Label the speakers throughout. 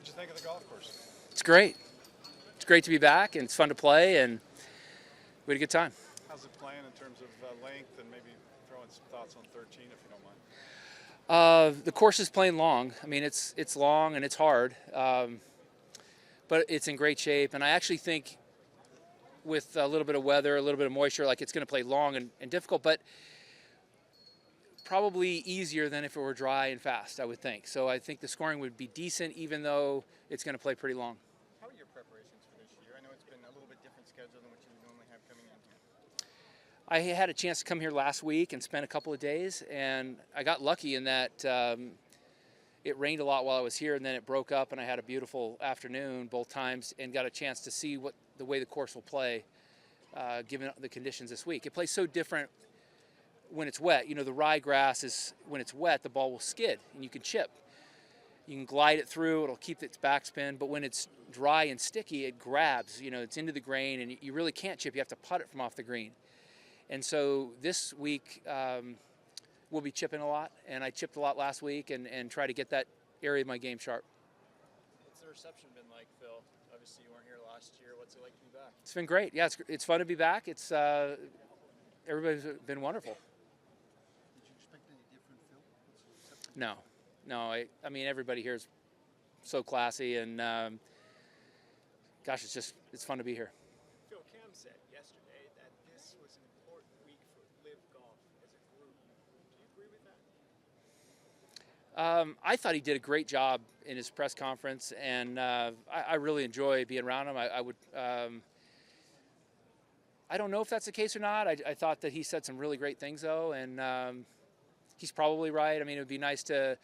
Speaker 1: you think of the golf course?
Speaker 2: It's great. It's great to be back, and it's fun to play, and we had a good time.
Speaker 1: How's it playing in terms of length, and maybe throwing some thoughts on 13 if you don't mind?
Speaker 2: The course is playing long. I mean, it's long and it's hard, but it's in great shape. And I actually think with a little bit of weather, a little bit of moisture, like it's going to play long and difficult, but probably easier than if it were dry and fast, I would think. So I think the scoring would be decent, even though it's going to play pretty long.
Speaker 3: How are your preparations for this year? I know it's been a little bit different schedule than what you normally have coming in here.
Speaker 2: I had a chance to come here last week and spend a couple of days, and I got lucky in that it rained a lot while I was here, and then it broke up, and I had a beautiful afternoon both times and got a chance to see the way the course will play given the conditions this week. It plays so different when it's wet. You know, the ryegrass is, when it's wet, the ball will skid, and you can chip. You can glide it through, it'll keep its backspin, but when it's dry and sticky, it grabs, you know, it's into the grain, and you really can't chip. You have to putt it from off the green. And so this week we'll be chipping a lot, and I chipped a lot last week and try to get that area of my game sharp.
Speaker 3: What's the reception been like, Phil? Obviously you weren't here last year. What's it like to be back?
Speaker 2: It's been great. Yeah, it's fun to be back. It's everybody's been wonderful.
Speaker 4: Did you expect any different, Phil? What's the reception?
Speaker 2: No. I mean, everybody here is so classy, and gosh, it's fun to be here.
Speaker 5: Phil, Cam said yesterday that this was an important week for Live Golf as a group. Do you agree with that?
Speaker 2: I thought he did a great job in his press conference, and I really enjoy being around him. I would. I don't know if that's the case or not. I thought that he said some really great things, though, and he's probably right. I mean, it would be nice to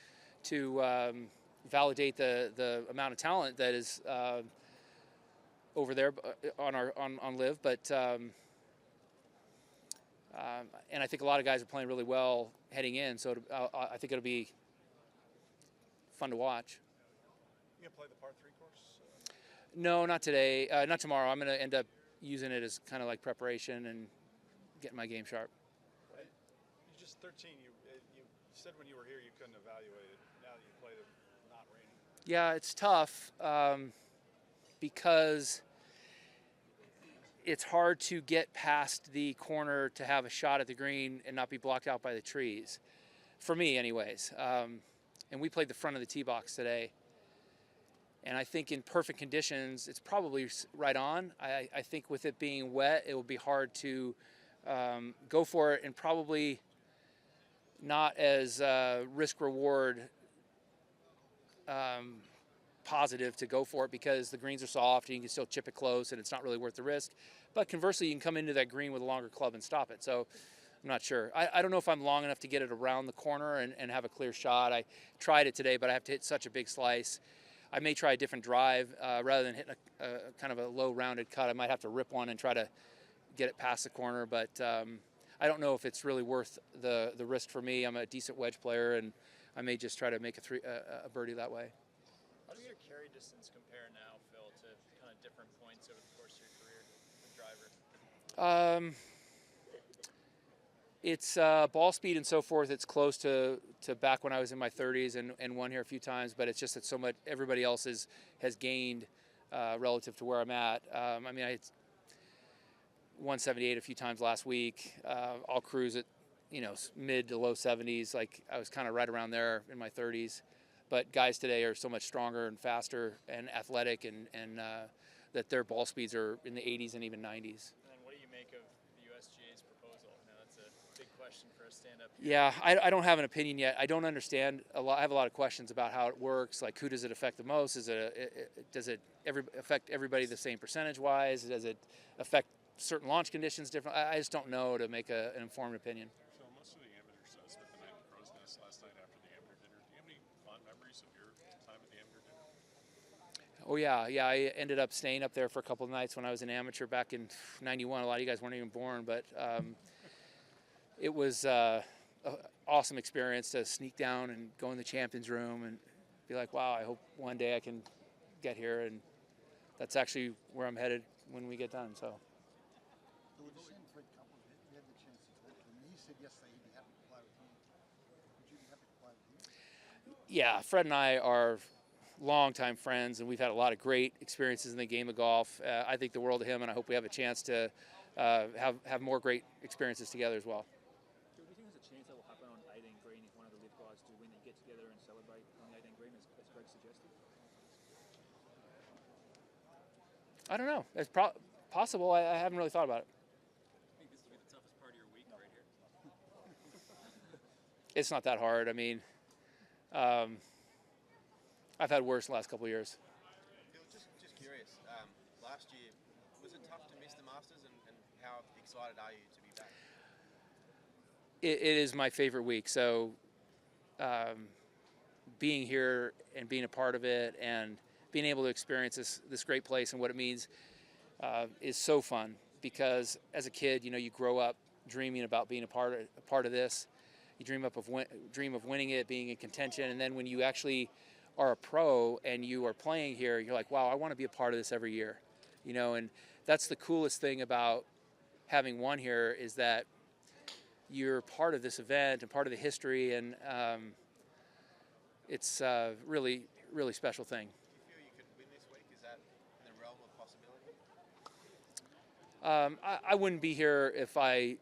Speaker 2: validate the amount of talent that is over there on Live, but and I think a lot of guys are playing really well heading in, so I think it'll be fun to watch.
Speaker 1: You gonna play the par 3 course?
Speaker 2: No, not today. Not tomorrow. I'm going to end up using it as kind of like preparation and getting my game sharp.
Speaker 1: You just 13. You said when you were here you couldn't evaluate it. Now that you played it not raining.
Speaker 2: Yeah, it's tough because it's hard to get past the corner to have a shot at the green and not be blocked out by the trees. For me, anyways. And we played the front of the tee box today. And I think in perfect conditions, it's probably right on. I think with it being wet, it will be hard to go for it, and probably not as risk-reward positive to go for it, because the greens are soft and you can still chip it close and it's not really worth the risk. But conversely, you can come into that green with a longer club and stop it. So I'm not sure. I don't know if I'm long enough to get it around the corner and have a clear shot. I tried it today, but I have to hit such a big slice. I may try a different drive rather than hitting a kind of a low rounded cut. I might have to rip one and try to get it past the corner, but I don't know if it's really worth the risk for me. I'm a decent wedge player, and I may just try to make a birdie that way.
Speaker 3: How does your carry distance compare now, Phil, to kind of different points over the course of your career with driver?
Speaker 2: It's ball speed and so forth. It's close to back when I was in my 30s and won here a few times, but it's just that so much everybody else has gained relative to where I'm at. I mean, I hit 178 a few times last week. I'll cruise at mid to low 70s. Like I was kind of right around there in my 30s. But guys today are so much stronger and faster and athletic, and that their ball speeds are in the 80s and even 90s.
Speaker 3: And what do you make of the USGA's proposal? Now that's a big question for a stand-up.
Speaker 2: Yeah, I don't have an opinion yet. I don't understand a lot. I have a lot of questions about how it works. Like, who does it affect the most? Does it affect everybody the same percentage-wise? Does it affect certain launch conditions different? I just don't know to make an informed opinion.
Speaker 6: So most of the amateurs spent the night in Crow's Nest last night after the amateur dinner. Do you have any fond memories of your time at the amateur dinner?
Speaker 2: Oh yeah. I ended up staying up there for a couple of nights when I was an amateur back in '91. A lot of you guys weren't even born, but it was an awesome experience to sneak down and go in the champions room and be like, wow, I hope one day I can get here, and that's actually where I'm headed when we get done. So.
Speaker 4: With the same Fred couple, you had the chance to talk to him. He said yesterday he'd be happy to play with you. Would you be happy to play with him?
Speaker 2: Yeah, Fred and I are longtime friends, and we've had a lot of great experiences in the game of golf. I think the world of him, and I hope we have a chance to have more great experiences together as well.
Speaker 7: Do you think there's a chance that will happen on 18 green if one of the live guys do win and get together and celebrate on the 18 green, as Greg suggested?
Speaker 2: I don't know. It's possible. I haven't really thought about it.
Speaker 3: I think this will be the toughest part of your week right here.
Speaker 2: It's not that hard. I mean, I've had worse the last couple of years.
Speaker 8: Phil, just curious. Last year, was it tough to miss the Masters, and how excited are you to be back?
Speaker 2: It is my favorite week. So being here and being a part of it and being able to experience this great place and what it means is so fun, because as a kid, you grow up dreaming about being a part of this. You dream of winning it, being in contention, and then when you actually are a pro and you are playing here, you're like, wow, I want to be a part of this every year, and that's the coolest thing about having won here, is that you're part of this event and part of the history, and it's a really, really special thing.
Speaker 8: Do you feel you could win this week? Is that in the realm of possibility?
Speaker 2: I wouldn't be here if I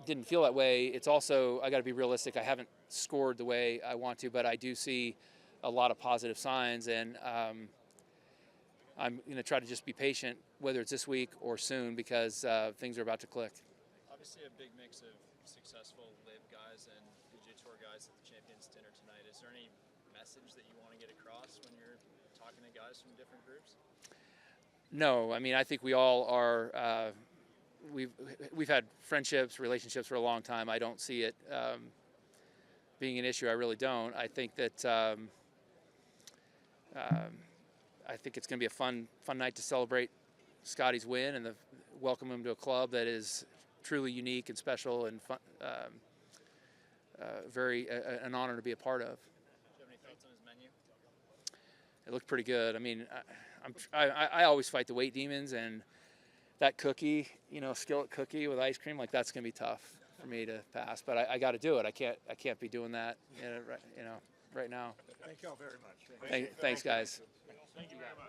Speaker 2: didn't feel that way. It's also, I got to be realistic. I haven't scored the way I want to, but I do see a lot of positive signs, and I'm going to try to just be patient, whether it's this week or soon, because things are about to click.
Speaker 3: Obviously, a big mix of successful live guys and PGA Tour guys at the Champions Dinner tonight. Is there any message that you want to get across when you're talking to guys from different groups?
Speaker 2: No, I mean, I think we all are. We've had friendships, relationships for a long time. I don't see it being an issue. I really don't. I think that I think it's going to be a fun night to celebrate Scotty's win and welcome him to a club that is truly unique and special and fun, an honor to be a part of.
Speaker 3: Do you have any thoughts on his menu?
Speaker 2: It looked pretty good. I mean, I always fight the weight demons, and that cookie, skillet cookie with ice cream, like that's gonna be tough for me to pass. But I got to do it. I can't be doing that, right now.
Speaker 4: Thank you all very much.
Speaker 2: Thanks, guys.
Speaker 6: Thank you very much.